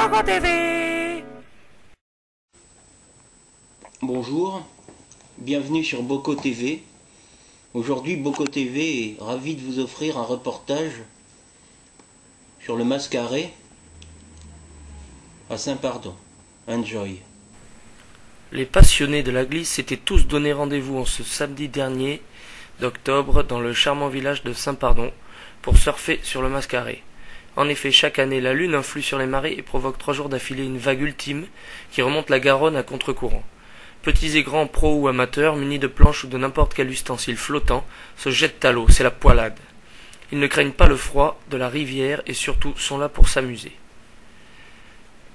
Boco TV. Bonjour, bienvenue sur Boco TV. Aujourd'hui, Boco TV est ravi de vous offrir un reportage sur le Mascaret à Saint-Pardon. Enjoy. Les passionnés de la glisse s'étaient tous donné rendez-vous en ce samedi dernier d'octobre dans le charmant village de Saint-Pardon pour surfer sur le Mascaret. En effet, chaque année, la lune influe sur les marées et provoque 3 jours d'affilée une vague ultime qui remonte la Garonne à contre-courant. Petits et grands, pros ou amateurs, munis de planches ou de n'importe quel ustensile flottant, se jettent à l'eau, c'est la poilade. Ils ne craignent pas le froid de la rivière et surtout sont là pour s'amuser.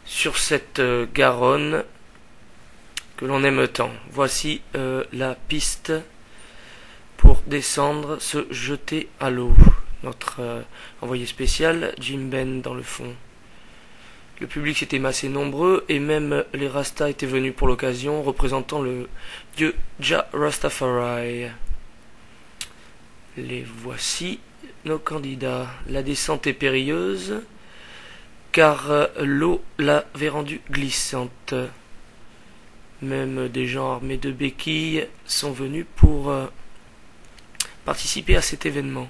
Sur cette Garonne que l'on aime tant, voici la piste pour descendre, se jeter à l'eau. Notre envoyé spécial, Jim Ben dans le fond. Le public s'était massé nombreux et même les Rastas étaient venus pour l'occasion, représentant le dieu Jah Rastafari. Les voici, nos candidats. La descente est périlleuse, car l'eau l'avait rendue glissante. Même des gens armés de béquilles sont venus pour participer à cet événement.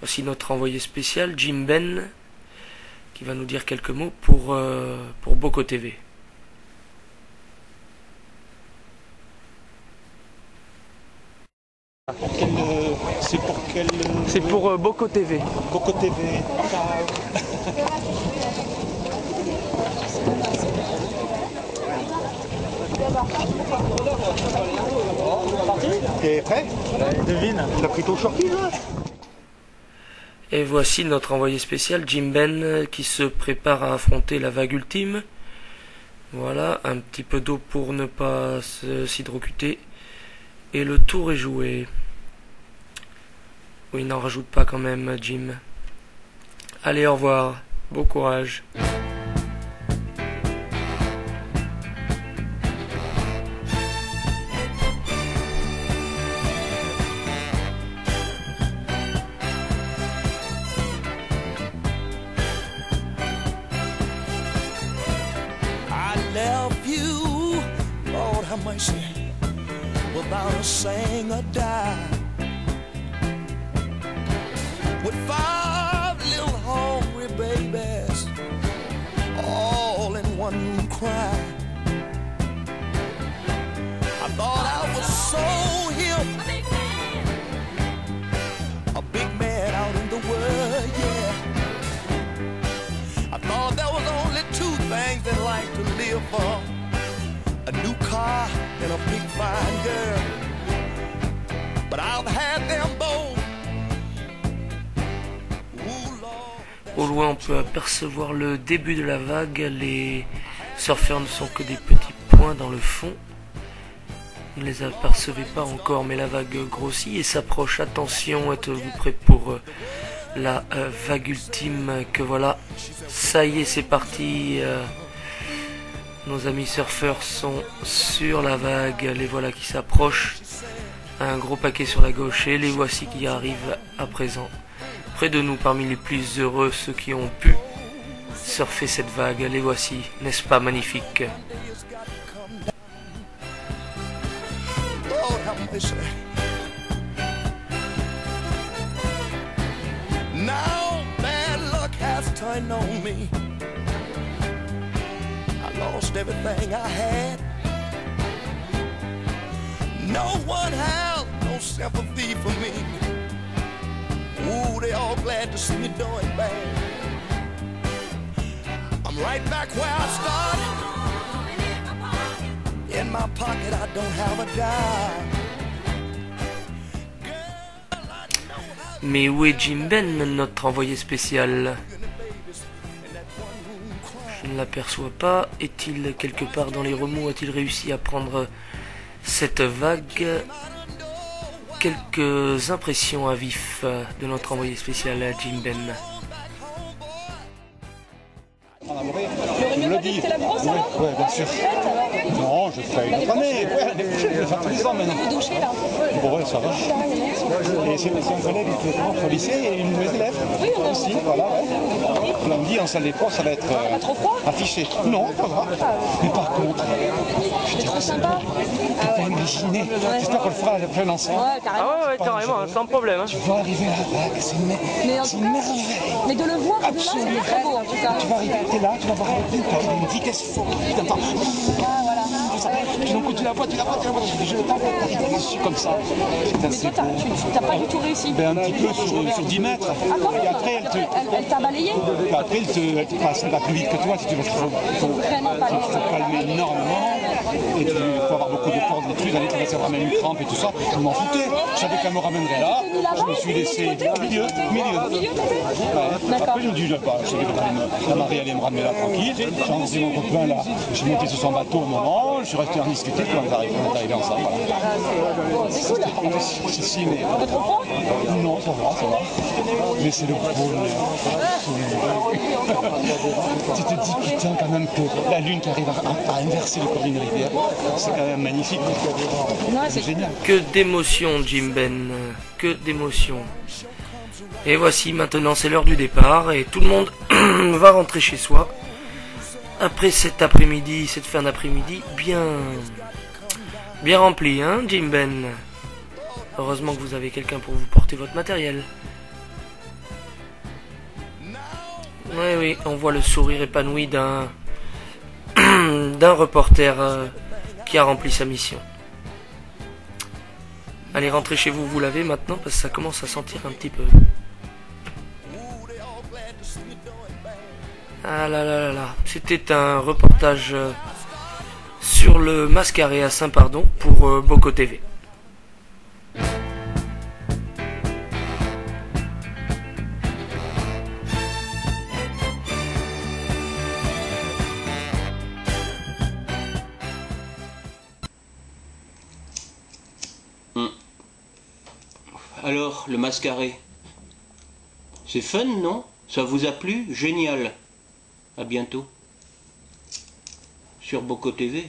Voici notre envoyé spécial, Jim Ben, qui va nous dire quelques mots pour Boco TV. C'est pour Boco TV. Boco TV. T'es prêt? Devine. T'as pris ton shorty là? Et voici notre envoyé spécial, Jim Ben, qui se prépare à affronter la vague ultime. Voilà, un petit peu d'eau pour ne pas s'hydrocuter. Et le tour est joué. Oui, n'en rajoute pas quand même, Jim. Allez, au revoir. Bon courage. Lord have mercy, without a sing or die, with 5 little hungry babies, all in one room crying. I thought I was so hip, a big man out in the world, yeah. I thought there was only 2 things in life to live for: a new car and a big fine girl. But I've had them both. Ooh, Lord. Au loin, on peut apercevoir le début de la vague. Les surfeurs ne sont que des petits points dans le fond. Vous ne les apercevez pas encore, mais la vague grossit et s'approche. Attention, êtes-vous prêts pour la vague ultime? Que voilà, ça y est, c'est parti. Nos amis surfeurs sont sur la vague, les voilà qui s'approchent. Un gros paquet sur la gauche et les voici qui arrivent à présent. Près de nous, parmi les plus heureux, ceux qui ont pu surfer cette vague, les voici, n'est-ce pas magnifique? Now bad luck has turned on me. Lost everything I had. No one has no sympathy for me. Ooh, they all glad to see me doing bad. I'm right back where I started. In my pocket I don't have a dime. Mais où est Jim Ben, notre envoyé spécial? Je ne l'aperçois pas. Est-il quelque part dans les remous? A-t-il réussi à prendre cette vague? Quelques impressions à vif de notre envoyé spécial Jim Ben. tu me le dis. C'est la grosse alors? Ouais, bien sûr. Non, je fais une autre année. Ouais, l'année prochaine, je vais faire tous les ans maintenant. Vous douchez là? Bon, ouais, ça va. Et c'est un collègue qui est au lycée et une nouvelle élève. Oui, on a aussi, voilà, ouais. On me dit en salle des profs, ça va être pas trop froid? affiché. Non, pas grave. Mais par contre, C'est trop sympa. on va imaginer. J'espère qu'on le fera à la prochaine ensemble. Ouais, carrément. Ah ouais, carrément, sans problème. Tu vas arriver à la vague, c'est Mais en tout cas, mais de le voir de là, c'est très beau en tout cas. Tu vas arriver, t'es là, tu vas voir le truc, t'as une vitesse folle, t'entends. Ah, voilà. Puis d'un coup, tu la vois, je t'arrive dessus comme ça. Mais toi, t'as pas du tout réussi. Ben, un petit peu sur 10 mètres. Ah, quand même. Et après, Elle t'a balayé? après, elle te passe pas plus vite que toi, si tu veux. Il faut Vraiment pas bien. calmer énormément. Et il faut avoir beaucoup de force, des trucs, d'aller te laisser ramener une crampe et tout ça. Je m'en foutais. Je savais qu'elle me ramènerait là. Je me suis laissé au milieu. Ouais. Après, je me dis, je savais que la Marie allait me ramener là tranquille. J'ai rencontré mon copain là. Je suis monté sur son bateau au moment. Je suis resté en discuter, puis on est arrivé ensemble. Voilà. C'est cool. Si, mais. Pas trop froid? Non, ça va. Mais c'est le bonheur. Tu te dis, putain, quand même, que la lune qui arrive à inverser le cours d'une rivière, c'est quand même magnifique. Ouais, C'est génial. Que d'émotion, Jim Ben, que d'émotion. Et voici, maintenant c'est l'heure du départ et tout le monde va rentrer chez soi. Après cet après-midi, cette fin d'après-midi, bien rempli, hein, Jim Ben. Heureusement que vous avez quelqu'un pour vous porter votre matériel. Oui, on voit le sourire épanoui d'un reporter qui a rempli sa mission. Allez, rentrez chez vous, vous lavez maintenant parce que ça commence à sentir un petit peu. Ah là là là là, c'était un reportage sur le Mascaret à Saint-Pardon pour Boko TV. Alors, le Mascaret, c'est fun, non? Ça vous a plu? Génial. À bientôt. Sur Boko TV.